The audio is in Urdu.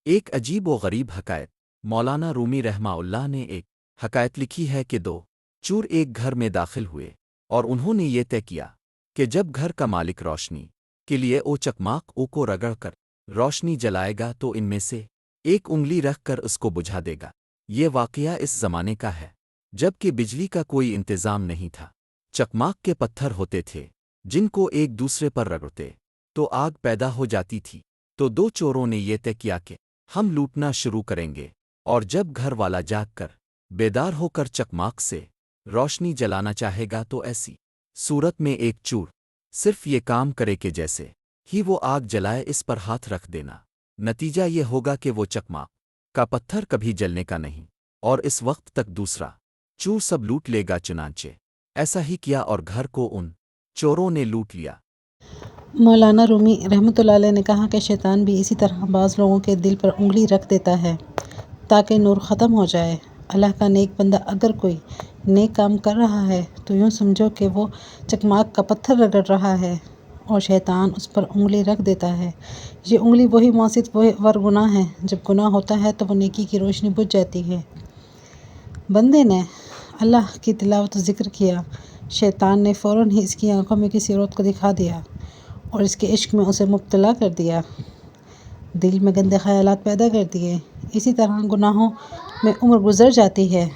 ایک عجیب و غریب حکایت مولانا رومی رحمہ اللہ نے ایک حکایت لکھی ہے کہ دو چور ایک گھر میں داخل ہوئے اور انہوں نے یہ طے کیا کہ جب گھر کا مالک روشنی کے لیے او چکماق او کو رگڑ کر روشنی جلائے گا تو ان میں سے ایک انگلی رکھ کر اس کو بجھا دے گا۔ یہ واقعہ اس زمانے کا ہے جب کہ بجلی کا کوئی انتظام نہیں تھا۔ چکماق کے پتھر ہوتے تھے جن کو ایک دوسرے پر رگڑتے تو آگ پیدا ہو جاتی تھی۔ تو دو چوروں نے یہ طے کیا کہ ہم لوٹنا شروع کریں گے، اور جب گھر والا جاگ کر بیدار ہو کر چکماق سے روشنی جلانا چاہے گا تو ایسی صورت میں ایک چور صرف یہ کام کرے کہ جیسے ہی وہ آگ جلائے اس پر ہاتھ رکھ دینا۔ نتیجہ یہ ہوگا کہ وہ چکماق کا پتھر کبھی جلنے کا نہیں، اور اس وقت تک دوسرا چور سب لوٹ لے گا۔ چنانچہ ایسا ہی کیا اور گھر کو ان چوروں نے لوٹ لیا۔ مولانا رومی رحمۃ اللہ علیہ نے کہا کہ شیطان بھی اسی طرح بعض لوگوں کے دل پر انگلی رکھ دیتا ہے تاکہ نور ختم ہو جائے۔ اللہ کا نیک بندہ اگر کوئی نیک کام کر رہا ہے تو یوں سمجھو کہ وہ چکماق کا پتھر رگڑ رہا ہے اور شیطان اس پر انگلی رکھ دیتا ہے۔ یہ انگلی وہی موصف ور گناہ ہے۔ جب گناہ ہوتا ہے تو وہ نیکی کی روشنی بجھ جاتی ہے۔ بندے نے اللہ کی تلاوت و ذکر کیا، شیطان نے فوراً ہی اس کی آنکھوں میں کسی عورت کو دکھا دیا اور اس کے عشق میں اسے مبتلا کر دیا، دل میں گندے خیالات پیدا کر دیے۔ اسی طرح گناہوں میں عمر گزر جاتی ہے